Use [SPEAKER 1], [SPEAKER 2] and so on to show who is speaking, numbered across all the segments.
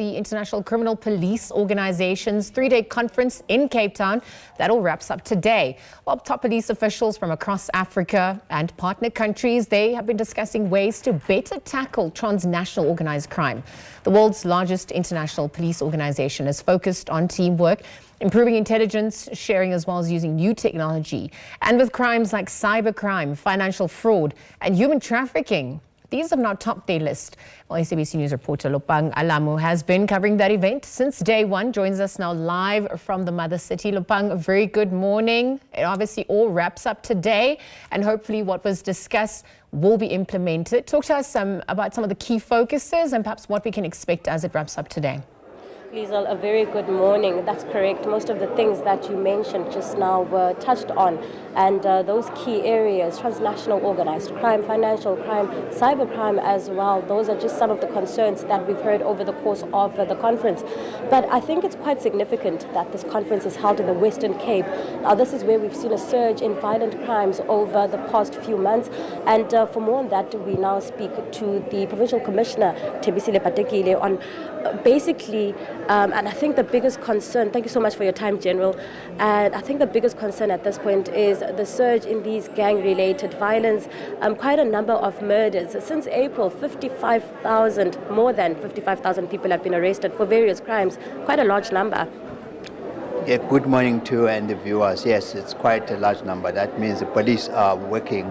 [SPEAKER 1] The International Criminal Police Organization's three-day conference in Cape Town. That all wraps up today. Well, top police officials from across Africa and partner countries, they have been discussing ways to better tackle transnational organized crime. The world's largest international police organization is focused on teamwork, improving intelligence sharing, as well as using new technology. And with crimes like cybercrime, financial fraud, and human trafficking, these have now topped their list. Well, SABC News reporter Lopang Alamu has been covering that event since day one. Joins us now live from the mother city. Lopang, a very good morning. It obviously all wraps up today, and hopefully what was discussed will be implemented. Talk to us about some of the key focuses and perhaps what we can expect as it wraps up today.
[SPEAKER 2] Liesl, a very good morning. That's correct. Most of the things that you mentioned just now were touched on. And those key areas, transnational organized crime, financial crime, cybercrime as well, those are just some of the concerns that we've heard over the course of the conference. But I think it's quite significant that this conference is held in the Western Cape. Now, this is where we've seen a surge in violent crimes over the past few months. And for more on that, we now speak to the Provincial Commissioner, Thembisile Patekile, on basically, and I think the biggest concern, thank you so much for your time, General, and I think the biggest concern at this point is the surge in these gang-related violence, quite a number of murders. Since April, more than 55,000 people have been arrested for various crimes, quite a large number.
[SPEAKER 3] Yeah, good morning to you and the viewers. Yes, it's quite a large number. That means the police are working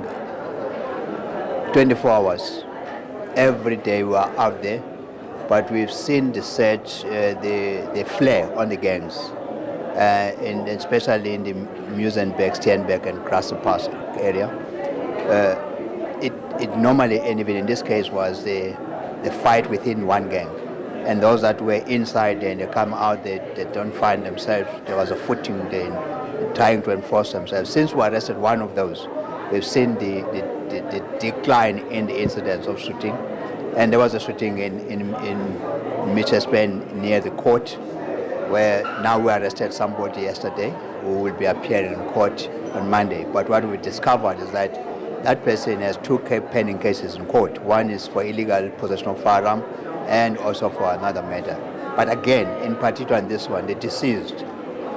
[SPEAKER 3] 24 hours. Every day we are out there. But we've seen the surge, the flare on the gangs, especially in the Muizenberg, Steenberg and Grassepass area. It normally, and even in this case, was the fight within one gang. And those that were inside and they come out, they don't find themselves. There was a footing there trying to enforce themselves. Since we arrested one of those, we've seen the decline in the incidents of shooting. And there was a shooting in Mitchell's Bend near the court, where now we arrested somebody yesterday who will be appearing in court on Monday. But what we discovered is that that person has two pending cases in court. One is for illegal possession of firearm and also for another matter. But again, in particular in this one, the deceased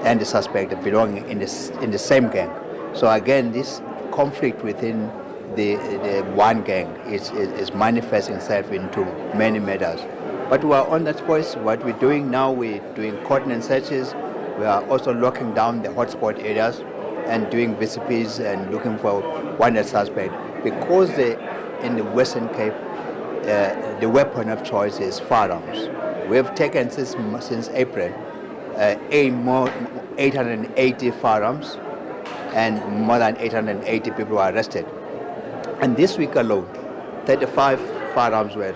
[SPEAKER 3] and the suspect belong in the same gang. So again, this conflict within the one gang is manifesting itself into many matters. But we are on that point. What we're doing now, we're doing coordinate searches. We are also locking down the hotspot areas and doing VCPs and looking for wanted suspect. Because in the Western Cape, the weapon of choice is firearms. We have taken since April 880 firearms, and more than 880 people were arrested. And this week alone, 35 firearms were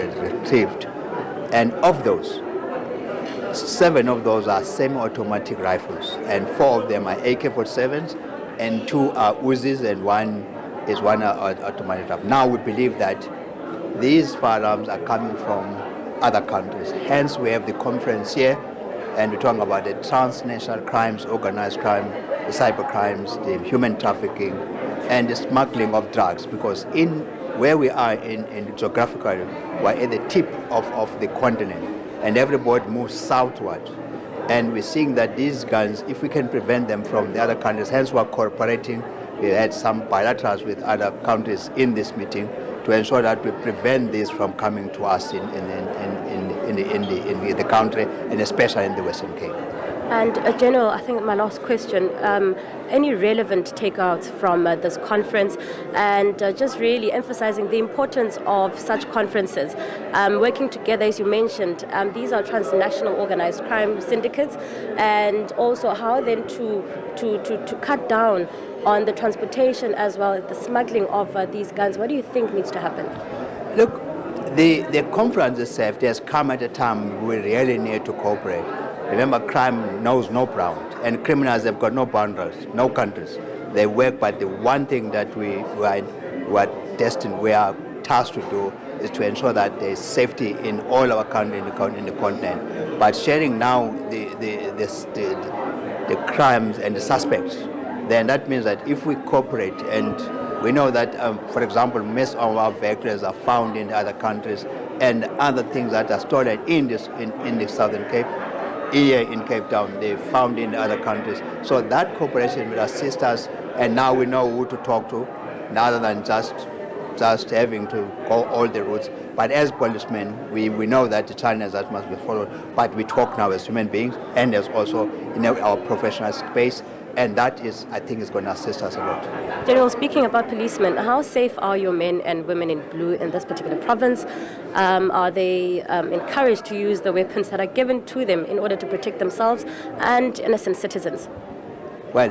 [SPEAKER 3] retrieved. And of those, 7 of those are semi-automatic rifles, and 4 of them are AK-47s, and 2 are Uzis, and one automatic rifle. Now we believe that these firearms are coming from other countries. Hence, we have the conference here, and we're talking about the transnational crimes, organized crime, the cyber crimes, the human trafficking, and the smuggling of drugs, because in where we are in geographically, we're at the tip of the continent, and everybody moves southward. And we're seeing that these guns, if we can prevent them from the other countries, hence we're cooperating. We had some bilaterals with other countries in this meeting to ensure that we prevent this from coming to us in the country, and especially in the Western Cape.
[SPEAKER 2] And General, I think my last question, any relevant takeouts from this conference, and just really emphasizing the importance of such conferences, working together, as you mentioned, these are transnational organized crime syndicates, and also how then to cut down on the transportation as well as the smuggling of these guns. What do you think needs to happen?
[SPEAKER 3] Look, the conference itself has come at a time we really need to cooperate. Remember, crime knows no bound, and criminals have got no boundaries, no countries. They work, but the one thing that we are tasked to do is to ensure that there is safety in all our countries in the continent. But sharing now the crimes and the suspects, then that means that if we cooperate, and we know that, for example, most of our vehicles are found in other countries, and other things that are stolen in the Southern Cape, here in Cape Town, they found in other countries. So that cooperation will assist us, and now we know who to talk to, rather than just having to go all the routes. But as policemen, we know that the channels that must be followed, but we talk now as human beings, and as also in our professional space, and that is, I think, is going to assist us a lot.
[SPEAKER 2] General, speaking about policemen, how safe are your men and women in blue in this particular province? Are they encouraged to use the weapons that are given to them in order to protect themselves and innocent citizens?
[SPEAKER 3] Well,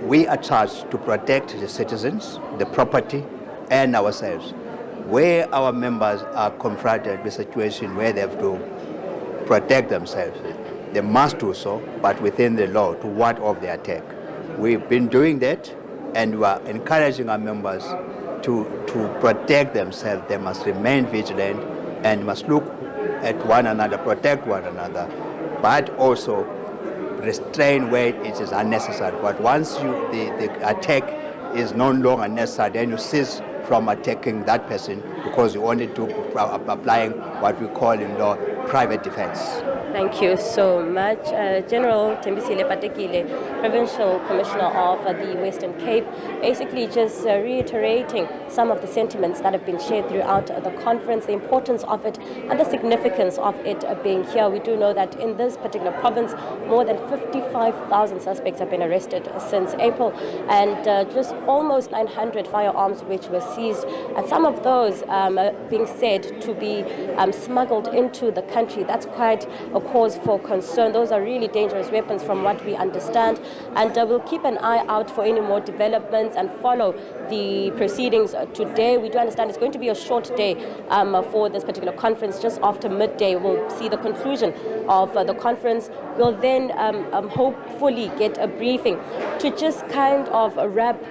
[SPEAKER 3] we are charged to protect the citizens, the property, and ourselves. Where our members are confronted with a situation where they have to protect themselves, they must do so, but within the law, to ward off the attack. We've been doing that, and we are encouraging our members to protect themselves. They must remain vigilant and must look at one another, protect one another, but also restrain where it is unnecessary. But once the attack is no longer necessary, then you cease from attacking that person, because you wanted to applying what we call in law private defense.
[SPEAKER 2] Thank you so much. General Thembisile Patekile, Provincial Commissioner of the Western Cape, basically just reiterating some of the sentiments that have been shared throughout the conference, the importance of it and the significance of it being here. We do know that in this particular province, more than 55,000 suspects have been arrested since April, and just almost 900 firearms which were seized, and some of those being said to be smuggled into the country. That's quite a cause for concern. Those are really dangerous weapons from what we understand, and we'll keep an eye out for any more developments and follow the proceedings today. We do understand it's going to be a short day for this particular conference. Just after midday we'll see the conclusion of the conference. We'll then hopefully get a briefing to just kind of wrap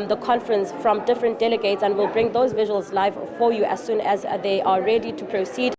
[SPEAKER 2] the conference from different delegates, and we'll bring those visuals live for you as soon as they are ready to proceed.